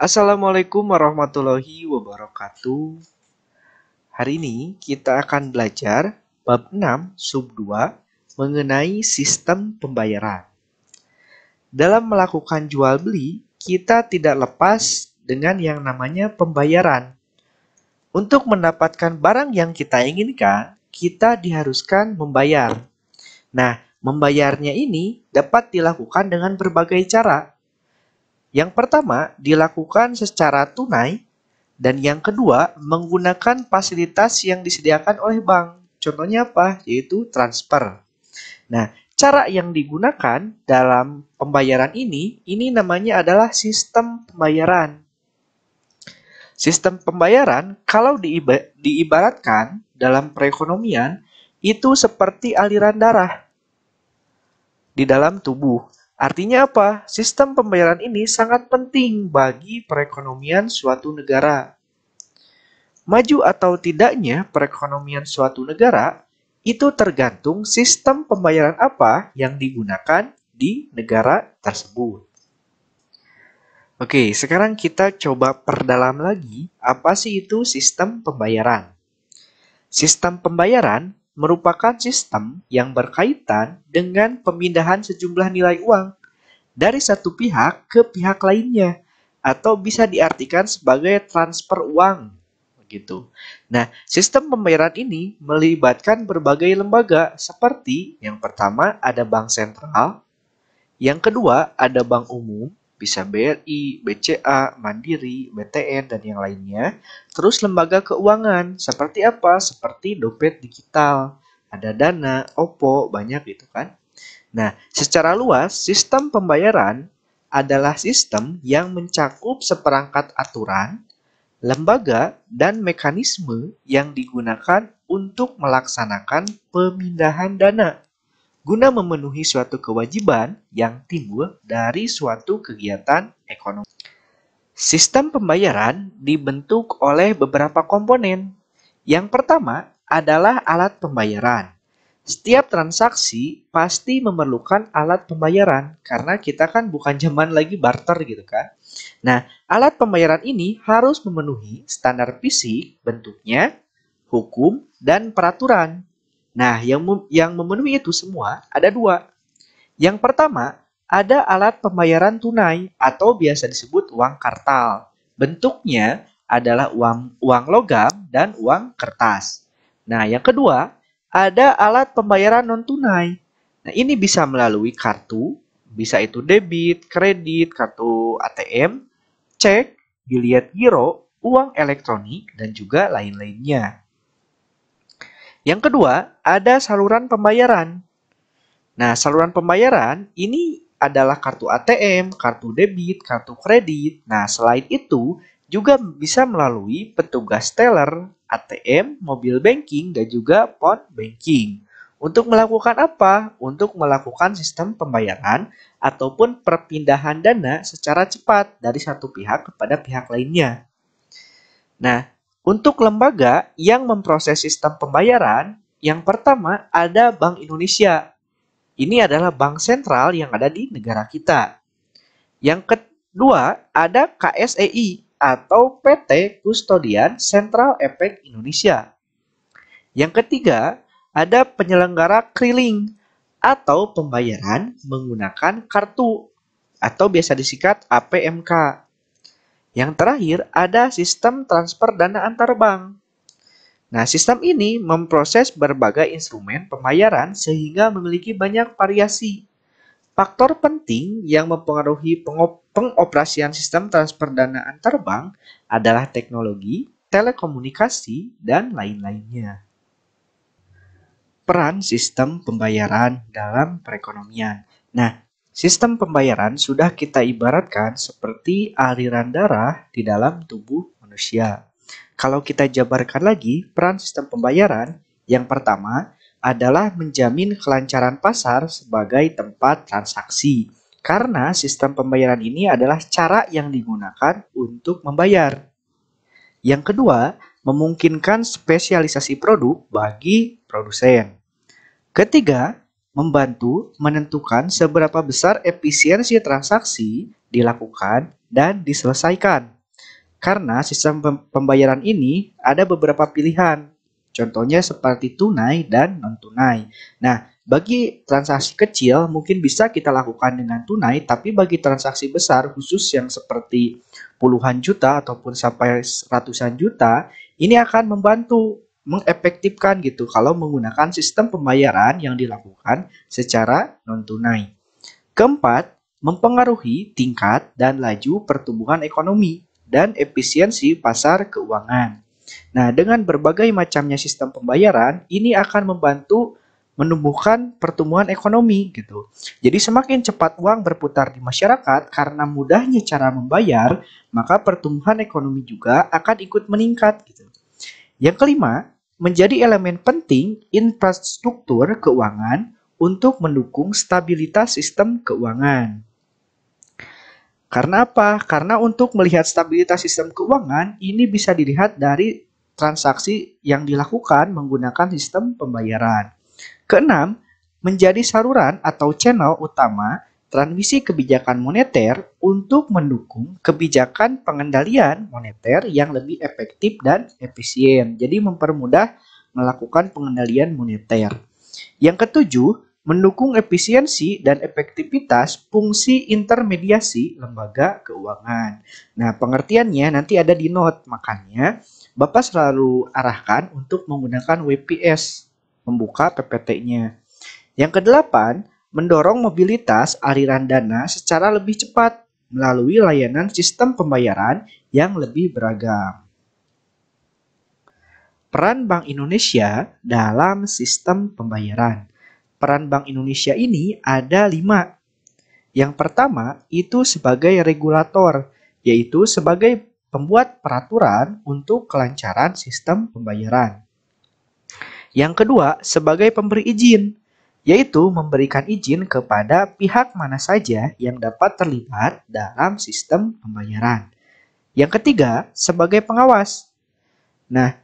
Assalamualaikum warahmatullahi wabarakatuh. Hari ini kita akan belajar bab 6 sub 2 mengenai sistem pembayaran. Dalam melakukan jual beli, kita tidak lepas dengan yang namanya pembayaran. Untuk mendapatkan barang yang kita inginkan, kita diharuskan membayar. Nah, membayarnya ini dapat dilakukan dengan berbagai cara. Yang pertama, dilakukan secara tunai, dan yang kedua, menggunakan fasilitas yang disediakan oleh bank. Contohnya apa? Yaitu transfer. Nah, cara yang digunakan dalam pembayaran ini namanya adalah sistem pembayaran. Sistem pembayaran, kalau diibaratkan dalam perekonomian, itu seperti aliran darah di dalam tubuh. Artinya apa? Sistem pembayaran ini sangat penting bagi perekonomian suatu negara. Maju atau tidaknya perekonomian suatu negara itu tergantung sistem pembayaran apa yang digunakan di negara tersebut. Oke, sekarang kita coba perdalam lagi apa sih itu sistem pembayaran. Sistem pembayaran merupakan sistem yang berkaitan dengan pemindahan sejumlah nilai uang dari satu pihak ke pihak lainnya, atau bisa diartikan sebagai transfer uang. Begitu. Nah, sistem pembayaran ini melibatkan berbagai lembaga seperti yang pertama ada bank sentral, yang kedua ada bank umum, bisa BRI, BCA, Mandiri, BTN, dan yang lainnya. Terus lembaga keuangan, seperti apa? Seperti dompet digital, ada Dana, OPPO, banyak gitu kan. Nah, secara luas, sistem pembayaran adalah sistem yang mencakup seperangkat aturan, lembaga, dan mekanisme yang digunakan untuk melaksanakan pemindahan dana guna memenuhi suatu kewajiban yang timbul dari suatu kegiatan ekonomi. Sistem pembayaran dibentuk oleh beberapa komponen. Yang pertama adalah alat pembayaran. Setiap transaksi pasti memerlukan alat pembayaran karena kita kan bukan zaman lagi barter gitu kan. Nah, alat pembayaran ini harus memenuhi standar fisik, bentuknya, hukum, dan peraturan. Nah, yang memenuhi itu semua ada dua. Yang pertama, ada alat pembayaran tunai atau biasa disebut uang kartal. Bentuknya adalah uang logam dan uang kertas. Nah, yang kedua, ada alat pembayaran non-tunai. Nah, ini bisa melalui kartu, bisa itu debit, kredit, kartu ATM, cek, biliet giro, uang elektronik, dan juga lain-lainnya. Yang kedua, ada saluran pembayaran. Nah, saluran pembayaran ini adalah kartu ATM, kartu debit, kartu kredit. Nah, selain itu juga bisa melalui petugas teller, ATM, mobil banking, dan juga phone banking. Untuk melakukan apa? Untuk melakukan sistem pembayaran ataupun perpindahan dana secara cepat dari satu pihak kepada pihak lainnya. Nah, untuk lembaga yang memproses sistem pembayaran, yang pertama ada Bank Indonesia. Ini adalah bank sentral yang ada di negara kita. Yang kedua ada KSEI atau PT Kustodian Sentral Efek Indonesia. Yang ketiga ada penyelenggara keliling atau pembayaran menggunakan kartu atau biasa disingkat APMK. Yang terakhir ada sistem transfer dana antar bank. Nah, sistem ini memproses berbagai instrumen pembayaran sehingga memiliki banyak variasi. Faktor penting yang mempengaruhi pengoperasian sistem transfer dana antar bank adalah teknologi, telekomunikasi, dan lain-lainnya. Peran sistem pembayaran dalam perekonomian. Nah, sistem pembayaran sudah kita ibaratkan seperti aliran darah di dalam tubuh manusia. Kalau kita jabarkan lagi, peran sistem pembayaran yang pertama adalah menjamin kelancaran pasar sebagai tempat transaksi. Karena sistem pembayaran ini adalah cara yang digunakan untuk membayar. Yang kedua, memungkinkan spesialisasi produk bagi produsen. Ketiga, membantu menentukan seberapa besar efisiensi transaksi dilakukan dan diselesaikan. Karena sistem pembayaran ini ada beberapa pilihan. Contohnya seperti tunai dan non-tunai. Nah, bagi transaksi kecil mungkin bisa kita lakukan dengan tunai, tapi bagi transaksi besar khusus yang seperti puluhan juta ataupun sampai ratusan juta, ini akan membantu mengefektifkan gitu kalau menggunakan sistem pembayaran yang dilakukan secara non-tunai. Keempat, mempengaruhi tingkat dan laju pertumbuhan ekonomi dan efisiensi pasar keuangan. Nah, dengan berbagai macamnya sistem pembayaran, ini akan membantu menumbuhkan pertumbuhan ekonomi gitu. Jadi semakin cepat uang berputar di masyarakat karena mudahnya cara membayar, maka pertumbuhan ekonomi juga akan ikut meningkat gitu. Yang kelima, menjadi elemen penting infrastruktur keuangan untuk mendukung stabilitas sistem keuangan. Karena apa? Karena untuk melihat stabilitas sistem keuangan, ini bisa dilihat dari transaksi yang dilakukan menggunakan sistem pembayaran. Keenam, menjadi saluran atau channel utama transmisi kebijakan moneter untuk mendukung kebijakan pengendalian moneter yang lebih efektif dan efisien. Jadi mempermudah melakukan pengendalian moneter. Yang ketujuh, mendukung efisiensi dan efektivitas fungsi intermediasi lembaga keuangan. Nah, pengertiannya nanti ada di note, makanya Bapak selalu arahkan untuk menggunakan WPS, membuka PPT-nya. Yang kedelapan, mendorong mobilitas aliran dana secara lebih cepat melalui layanan sistem pembayaran yang lebih beragam. Peran Bank Indonesia dalam sistem pembayaran. Peran Bank Indonesia ini ada 5. Yang pertama itu sebagai regulator, yaitu sebagai pembuat peraturan untuk kelancaran sistem pembayaran. Yang kedua, sebagai pemberi izin, yaitu memberikan izin kepada pihak mana saja yang dapat terlibat dalam sistem pembayaran. Yang ketiga, sebagai pengawas. Nah,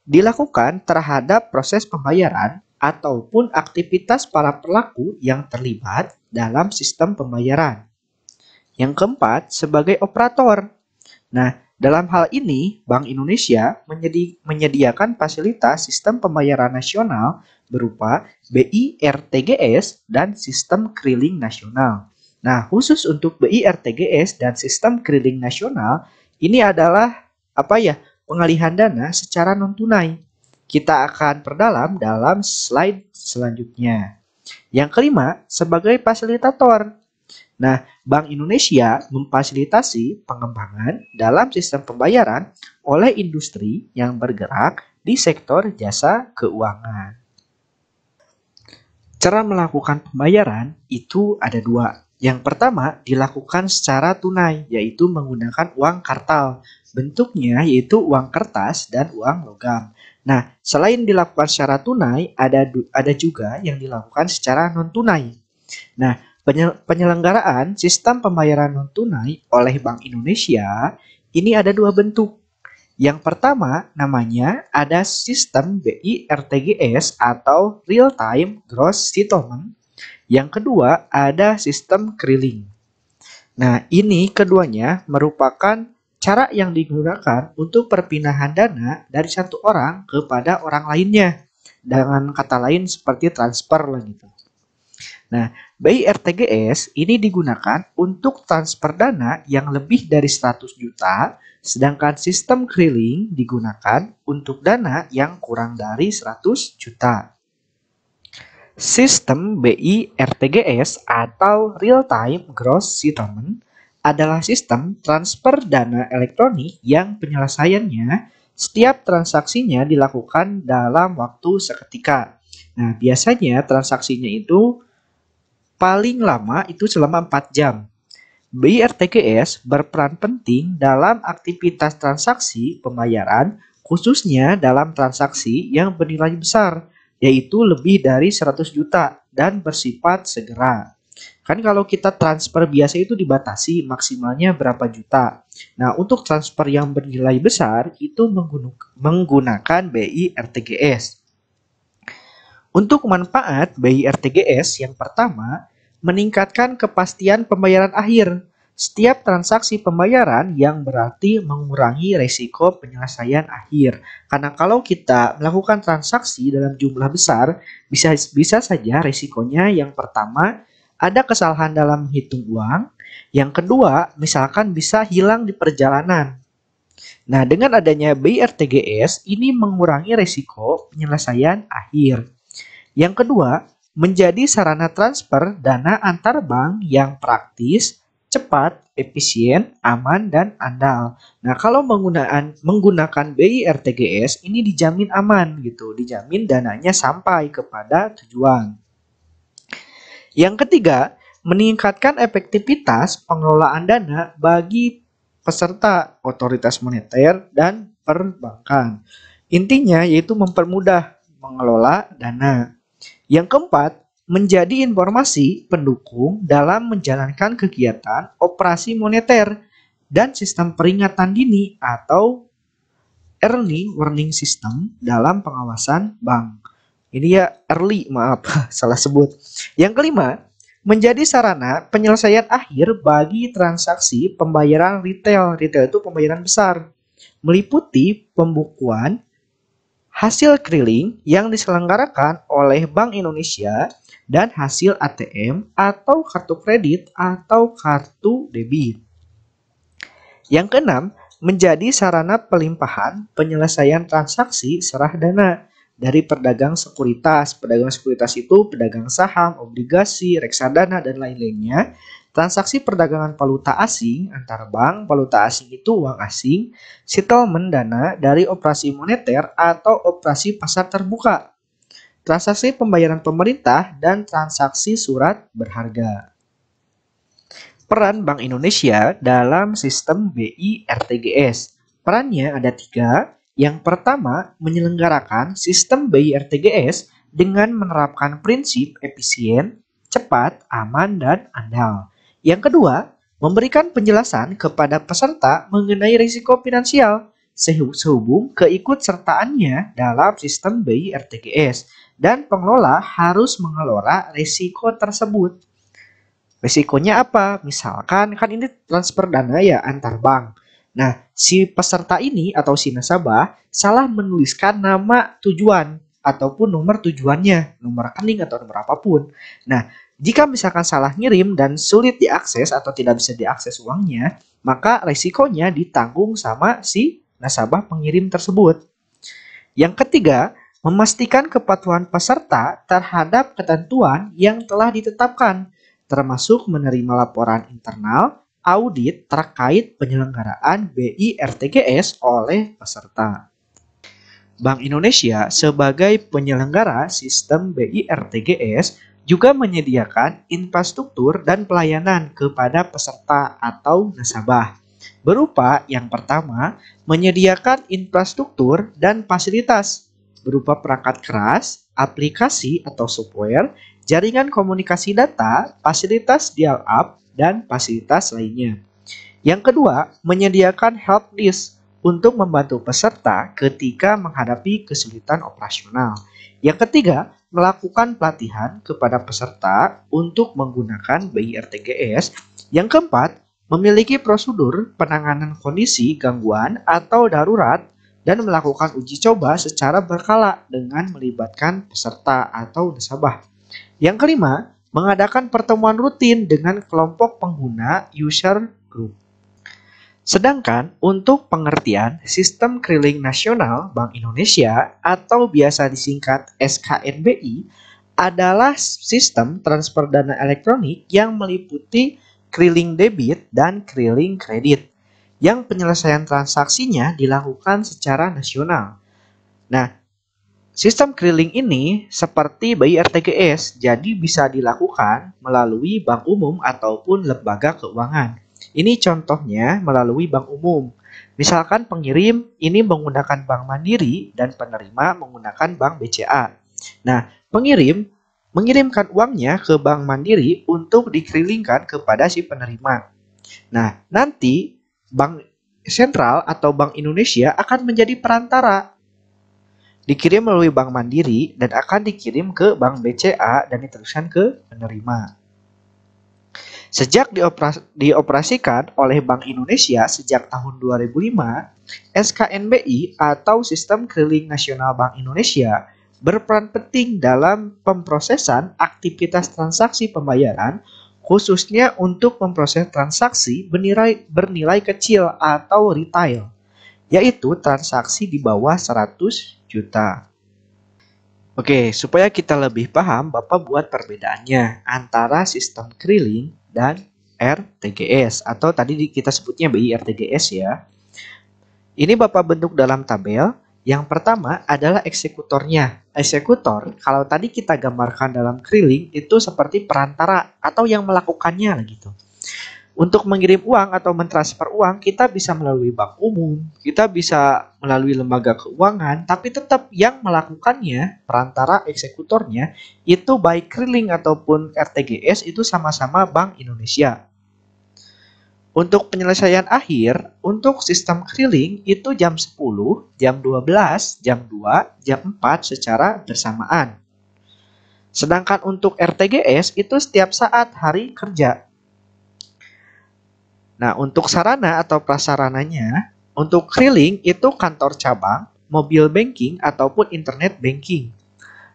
dilakukan terhadap proses pembayaran ataupun aktivitas para pelaku yang terlibat dalam sistem pembayaran. Yang keempat, sebagai operator. Nah, dalam hal ini, Bank Indonesia menyediakan fasilitas sistem pembayaran nasional berupa BI-RTGS dan sistem keliling nasional. Nah, khusus untuk BI-RTGS dan sistem keliling nasional, ini adalah pengalihan dana secara non-tunai. Kita akan perdalam dalam slide selanjutnya. Yang kelima, sebagai fasilitator. Nah, Bank Indonesia memfasilitasi pengembangan dalam sistem pembayaran oleh industri yang bergerak di sektor jasa keuangan. Cara melakukan pembayaran itu ada 2. Yang pertama dilakukan secara tunai, yaitu menggunakan uang kartal. Bentuknya yaitu uang kertas dan uang logam. Nah, selain dilakukan secara tunai, ada juga yang dilakukan secara non-tunai. Nah, penyelenggaraan sistem pembayaran non-tunai oleh Bank Indonesia ini ada 2 bentuk. Yang pertama namanya ada sistem BI-RTGS atau Real Time Gross Settlement. Yang kedua ada sistem keliling. Nah, ini keduanya merupakan cara yang digunakan untuk perpindahan dana dari satu orang kepada orang lainnya. Dengan kata lain seperti transfer lah gitu. Nah, BI-RTGS ini digunakan untuk transfer dana yang lebih dari 100 juta, sedangkan sistem keliling digunakan untuk dana yang kurang dari 100 juta. Sistem BI-RTGS atau Real Time Gross Settlement adalah sistem transfer dana elektronik yang penyelesaiannya setiap transaksinya dilakukan dalam waktu seketika. Nah, biasanya transaksinya itu paling lama itu selama 4 jam. BI-RTGS berperan penting dalam aktivitas transaksi pembayaran, khususnya dalam transaksi yang bernilai besar, yaitu lebih dari 100 juta dan bersifat segera. Kan kalau kita transfer biasa itu dibatasi maksimalnya berapa juta. Nah, untuk transfer yang bernilai besar itu menggunakan BI-RTGS. Untuk manfaat BI-RTGS yang pertama, meningkatkan kepastian pembayaran akhir. setiap transaksi pembayaran yang berarti mengurangi resiko penyelesaian akhir. Karena kalau kita melakukan transaksi dalam jumlah besar, bisa saja resikonya yang pertama ada kesalahan dalam hitung uang, yang kedua misalkan bisa hilang di perjalanan. Nah, dengan adanya BI RTGS ini mengurangi resiko penyelesaian akhir. Yang kedua, menjadi sarana transfer dana antar bank yang praktis, cepat, efisien, aman, dan andal. Nah, kalau menggunakan BI RTGS ini dijamin aman gitu, dijamin dananya sampai kepada tujuan. Yang ketiga, meningkatkan efektivitas pengelolaan dana bagi peserta otoritas moneter dan perbankan. Intinya yaitu mempermudah mengelola dana. Yang keempat, menjadi informasi pendukung dalam menjalankan kegiatan operasi moneter dan sistem peringatan dini atau early warning system dalam pengawasan bank. Ini ya early, maaf, salah sebut. Yang kelima, menjadi sarana penyelesaian akhir bagi transaksi pembayaran retail. Retail itu pembayaran besar, meliputi pembukuan hasil keliling yang diselenggarakan oleh Bank Indonesia dan hasil ATM atau kartu kredit atau kartu debit. Yang keenam, menjadi sarana pelimpahan penyelesaian transaksi serah dana dari pedagang sekuritas. Pedagang sekuritas itu pedagang saham, obligasi, reksadana, dan lain-lainnya. Transaksi perdagangan valuta asing antar bank, valuta asing itu uang asing, settlement dana dari operasi moneter atau operasi pasar terbuka, transaksi pembayaran pemerintah, dan transaksi surat berharga. Peran Bank Indonesia dalam sistem BI RTGS. Perannya ada 3. Yang pertama, menyelenggarakan sistem BI RTGS dengan menerapkan prinsip efisien, cepat, aman, dan andal. Yang kedua, memberikan penjelasan kepada peserta mengenai risiko finansial sehubung keikutsertaannya dalam sistem BI RTGS, dan pengelola harus mengelola risiko tersebut. Risikonya apa? Misalkan kan ini transfer dana ya antar bank. Nah, si peserta ini atau si nasabah salah menuliskan nama tujuan ataupun nomor tujuannya, nomor rekening atau nomor apapun. Nah, jika misalkan salah ngirim dan sulit diakses atau tidak bisa diakses uangnya, maka risikonya ditanggung sama si nasabah pengirim tersebut. Yang ketiga, memastikan kepatuhan peserta terhadap ketentuan yang telah ditetapkan, termasuk menerima laporan internal, audit terkait penyelenggaraan BI RTGS oleh peserta. Bank Indonesia sebagai penyelenggara sistem BI RTGS juga menyediakan infrastruktur dan pelayanan kepada peserta atau nasabah. Berupa yang pertama, menyediakan infrastruktur dan fasilitas berupa perangkat keras, aplikasi atau software, jaringan komunikasi data, fasilitas dial-up, dan fasilitas lainnya. Yang kedua, menyediakan help desk untuk membantu peserta ketika menghadapi kesulitan operasional. Yang ketiga, melakukan pelatihan kepada peserta untuk menggunakan BI RTGS. Yang keempat, memiliki prosedur penanganan kondisi gangguan atau darurat dan melakukan uji coba secara berkala dengan melibatkan peserta atau nasabah. Yang kelima, mengadakan pertemuan rutin dengan kelompok pengguna user group. Sedangkan untuk pengertian Sistem Keliling Nasional Bank Indonesia atau biasa disingkat SKNBI adalah sistem transfer dana elektronik yang meliputi keliling debit dan keliling kredit yang penyelesaian transaksinya dilakukan secara nasional. Nah, sistem keliling ini seperti BI RTGS, jadi bisa dilakukan melalui bank umum ataupun lembaga keuangan. Ini contohnya melalui bank umum. Misalkan pengirim ini menggunakan Bank Mandiri dan penerima menggunakan Bank BCA. Nah, pengirim mengirimkan uangnya ke Bank Mandiri untuk dikelilingkan kepada si penerima. Nah, nanti Bank Sentral atau Bank Indonesia akan menjadi perantara. Dikirim melalui Bank Mandiri dan akan dikirim ke Bank BCA dan diteruskan ke penerima. Sejak dioperasikan oleh Bank Indonesia sejak tahun 2005, SKNBI atau Sistem Keliling Nasional Bank Indonesia berperan penting dalam pemrosesan aktivitas transaksi pembayaran, khususnya untuk memproses transaksi bernilai kecil atau retail, yaitu transaksi di bawah 100 juta. Oke, supaya kita lebih paham, Bapak buat perbedaannya antara sistem keliling dan RTGS, atau tadi kita sebutnya BI RTGS ya. Ini Bapak bentuk dalam tabel. Yang pertama adalah eksekutornya. Eksekutor, kalau tadi kita gambarkan dalam keliling, itu seperti perantara atau yang melakukannya gitu. Untuk mengirim uang atau mentransfer uang, kita bisa melalui bank umum, kita bisa melalui lembaga keuangan, tapi tetap yang melakukannya, perantara eksekutornya, itu baik keliling ataupun RTGS itu sama-sama Bank Indonesia. Untuk penyelesaian akhir, untuk sistem keliling itu jam 10, jam 12, jam 2, jam 4 secara bersamaan. Sedangkan untuk RTGS itu setiap saat hari kerja. Nah, untuk sarana atau prasarananya, untuk keliling itu kantor cabang, mobil banking, ataupun internet banking.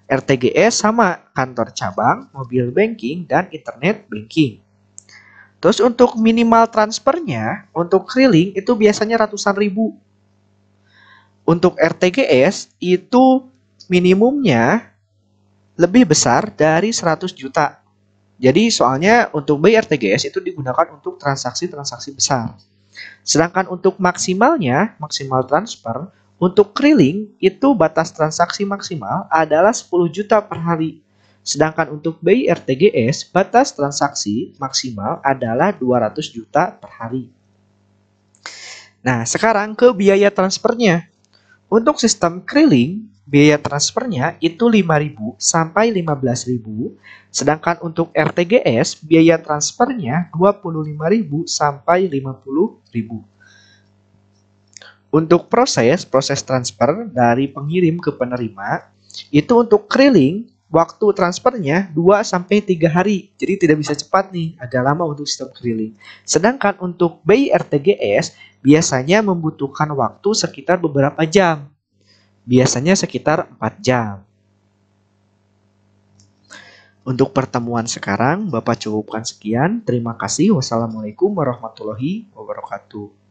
RTGS sama kantor cabang, mobil banking, dan internet banking. Terus untuk minimal transfernya, untuk keliling itu biasanya ratusan ribu. Untuk RTGS itu minimumnya lebih besar dari 100 juta. Jadi soalnya untuk BI RTGS itu digunakan untuk transaksi-transaksi besar. Sedangkan untuk maksimalnya, maksimal transfer, untuk keliling itu batas transaksi maksimal adalah 10 juta per hari. Sedangkan untuk BI RTGS, batas transaksi maksimal adalah 200 juta per hari. Nah, sekarang ke biaya transfernya. Untuk sistem keliling, biaya transfernya itu 5.000 sampai 15.000, sedangkan untuk RTGS biaya transfernya 25.000 sampai 50.000. Untuk proses transfer dari pengirim ke penerima, itu untuk keliling waktu transfernya 2 sampai 3 hari. Jadi tidak bisa cepat nih, agak lama untuk sistem keliling. Sedangkan untuk BI RTGS biasanya membutuhkan waktu sekitar beberapa jam. Biasanya sekitar 4 jam. Untuk pertemuan sekarang, Bapak cukupkan sekian. Terima kasih. Wassalamualaikum warahmatullahi wabarakatuh.